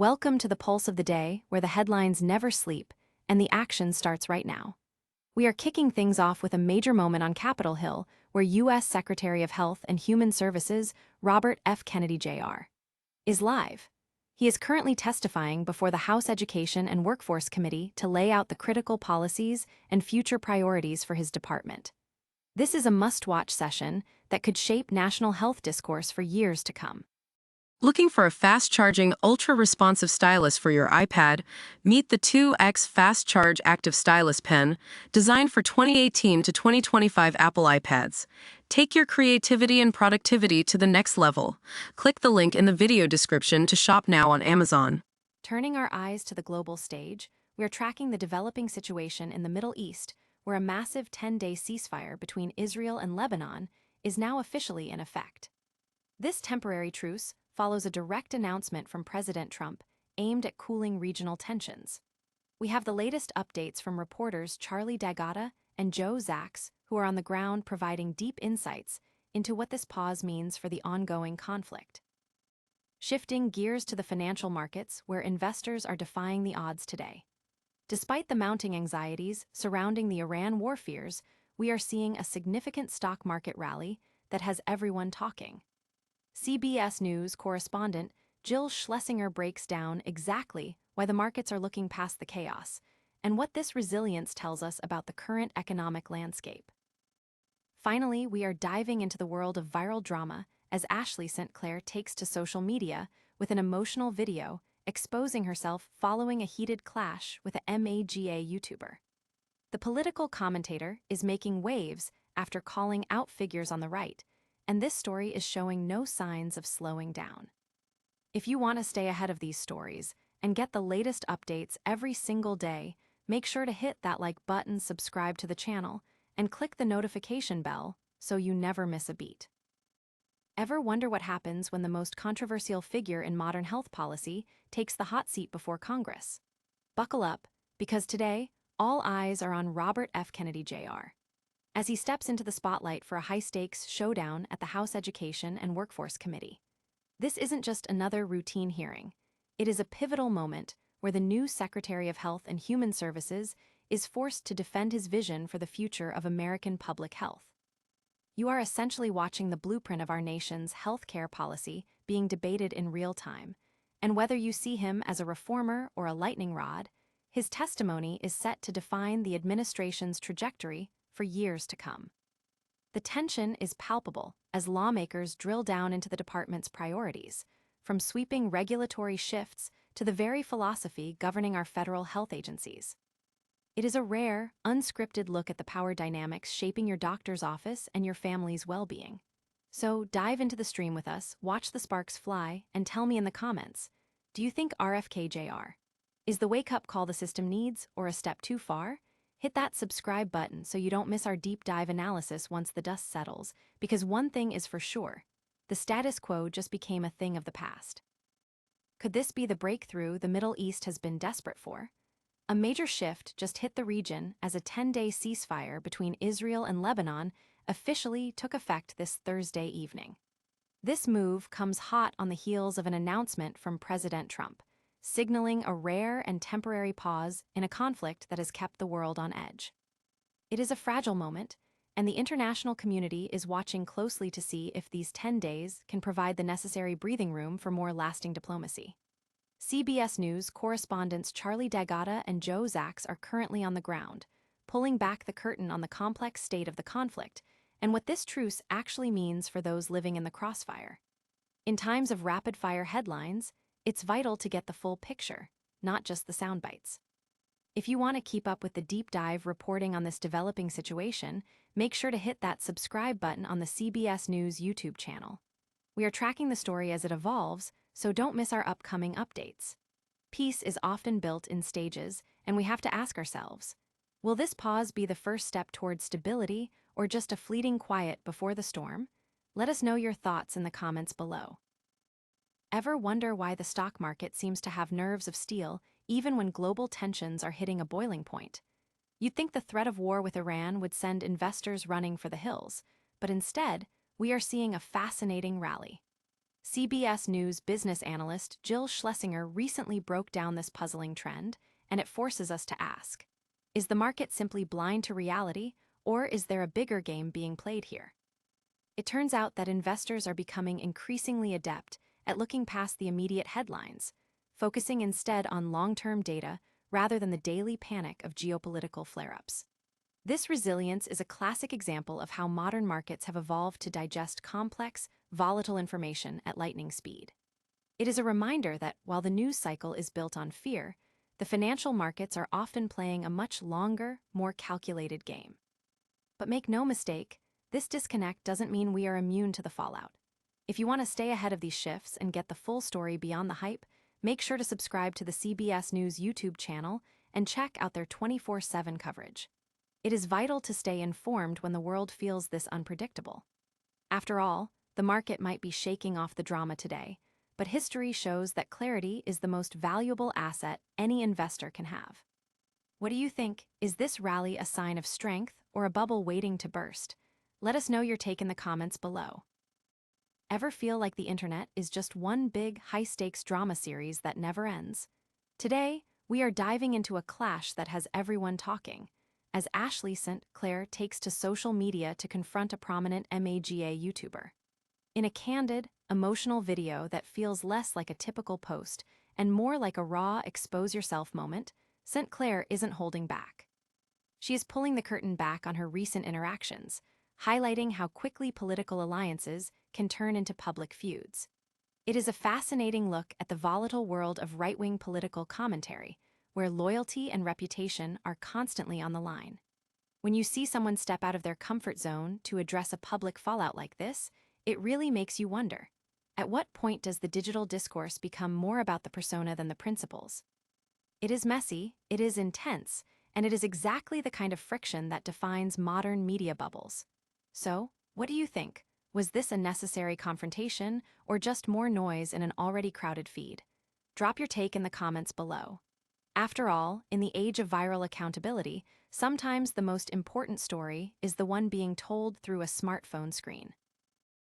Welcome to the Pulse of the Day, where the headlines never sleep and the action starts right now. We are kicking things off with a major moment on Capitol Hill, where U.S. Secretary of Health and Human Services Robert F. Kennedy Jr. is live. He is currently testifying before the House Education and Workforce Committee to lay out the critical policies and future priorities for his department. This is a must-watch session that could shape national health discourse for years to come. Looking for a fast-charging, ultra-responsive stylus for your iPad? Meet the 2X Fast Charge Active Stylus Pen, designed for 2018 to 2025 Apple iPads. Take your creativity and productivity to the next level. Click the link in the video description to shop now on Amazon. Turning our eyes to the global stage, we are tracking the developing situation in the Middle East, where a massive 10-day ceasefire between Israel and Lebanon is now officially in effect. This temporary truce follows a direct announcement from President Trump aimed at cooling regional tensions. We have the latest updates from reporters Charlie D'Agata and Joe Zacks, who are on the ground providing deep insights into what this pause means for the ongoing conflict. Shifting gears to the financial markets, where investors are defying the odds today. Despite the mounting anxieties surrounding the Iran war fears, we are seeing a significant stock market rally that has everyone talking. CBS News correspondent Jill Schlesinger breaks down exactly why the markets are looking past the chaos and what this resilience tells us about the current economic landscape. Finally, we are diving into the world of viral drama as Ashley St. Clair takes to social media with an emotional video exposing herself following a heated clash with a MAGA YouTuber. The political commentator is making waves after calling out figures on the right, and this story is showing no signs of slowing down. If you want to stay ahead of these stories and get the latest updates every single day, make sure to hit that like button, subscribe to the channel, and click the notification bell so you never miss a beat. Ever wonder what happens when the most controversial figure in modern health policy takes the hot seat before Congress? Buckle up, because today, all eyes are on Robert F. Kennedy Jr. as he steps into the spotlight for a high-stakes showdown at the House Education and Workforce Committee. This isn't just another routine hearing. It is a pivotal moment where the new Secretary of Health and Human Services is forced to defend his vision for the future of American public health. You are essentially watching the blueprint of our nation's healthcare policy being debated in real time, and whether you see him as a reformer or a lightning rod, his testimony is set to define the administration's trajectory for years to come. The tension is palpable as lawmakers drill down into the department's priorities, from sweeping regulatory shifts to the very philosophy governing our federal health agencies. It is a rare, unscripted look at the power dynamics shaping your doctor's office and your family's well-being. So dive into the stream with us, watch the sparks fly, and tell me in the comments, do you think RFK Jr. is the wake-up call the system needs or a step too far? Hit that subscribe button so you don't miss our deep dive analysis once the dust settles, because one thing is for sure, the status quo just became a thing of the past. Could this be the breakthrough the Middle East has been desperate for? A major shift just hit the region as a 10-day ceasefire between Israel and Lebanon officially took effect this Thursday evening. This move comes hot on the heels of an announcement from President Trump, signaling a rare and temporary pause in a conflict that has kept the world on edge. It is a fragile moment, and the international community is watching closely to see if these 10 days can provide the necessary breathing room for more lasting diplomacy. CBS News correspondents Charlie D'Agata and Joe Zacks are currently on the ground, pulling back the curtain on the complex state of the conflict and what this truce actually means for those living in the crossfire. In times of rapid-fire headlines, it's vital to get the full picture, not just the sound bites. If you want to keep up with the deep dive reporting on this developing situation, make sure to hit that subscribe button on the CBS News YouTube channel. We are tracking the story as it evolves, so don't miss our upcoming updates. Peace is often built in stages, and we have to ask ourselves, will this pause be the first step toward stability or just a fleeting quiet before the storm? Let us know your thoughts in the comments below. Ever wonder why the stock market seems to have nerves of steel even when global tensions are hitting a boiling point? You'd think the threat of war with Iran would send investors running for the hills, but instead, we are seeing a fascinating rally. CBS News business analyst Jill Schlesinger recently broke down this puzzling trend, and it forces us to ask, is the market simply blind to reality, or is there a bigger game being played here? It turns out that investors are becoming increasingly adept at looking past the immediate headlines, focusing instead on long-term data rather than the daily panic of geopolitical flare-ups. This resilience is a classic example of how modern markets have evolved to digest complex, volatile information at lightning speed. It is a reminder that while the news cycle is built on fear, the financial markets are often playing a much longer, more calculated game. But make no mistake, this disconnect doesn't mean we are immune to the fallout. If you want to stay ahead of these shifts and get the full story beyond the hype, make sure to subscribe to the CBS News YouTube channel and check out their 24/7 coverage. It is vital to stay informed when the world feels this unpredictable. After all, the market might be shaking off the drama today, but history shows that clarity is the most valuable asset any investor can have. What do you think? Is this rally a sign of strength or a bubble waiting to burst? Let us know your take in the comments below. Ever feel like the internet is just one big, high-stakes drama series that never ends? Today, we are diving into a clash that has everyone talking, as Ashley St. Clair takes to social media to confront a prominent MAGA YouTuber. In a candid, emotional video that feels less like a typical post and more like a raw expose-yourself moment, St. Clair isn't holding back. She is pulling the curtain back on her recent interactions, highlighting how quickly political alliances can turn into public feuds. It is a fascinating look at the volatile world of right-wing political commentary, where loyalty and reputation are constantly on the line. When you see someone step out of their comfort zone to address a public fallout like this, it really makes you wonder, at what point does the digital discourse become more about the persona than the principles? It is messy, it is intense, and it is exactly the kind of friction that defines modern media bubbles. So, what do you think? Was this a necessary confrontation, or just more noise in an already crowded feed? Drop your take in the comments below. After all, in the age of viral accountability, sometimes the most important story is the one being told through a smartphone screen.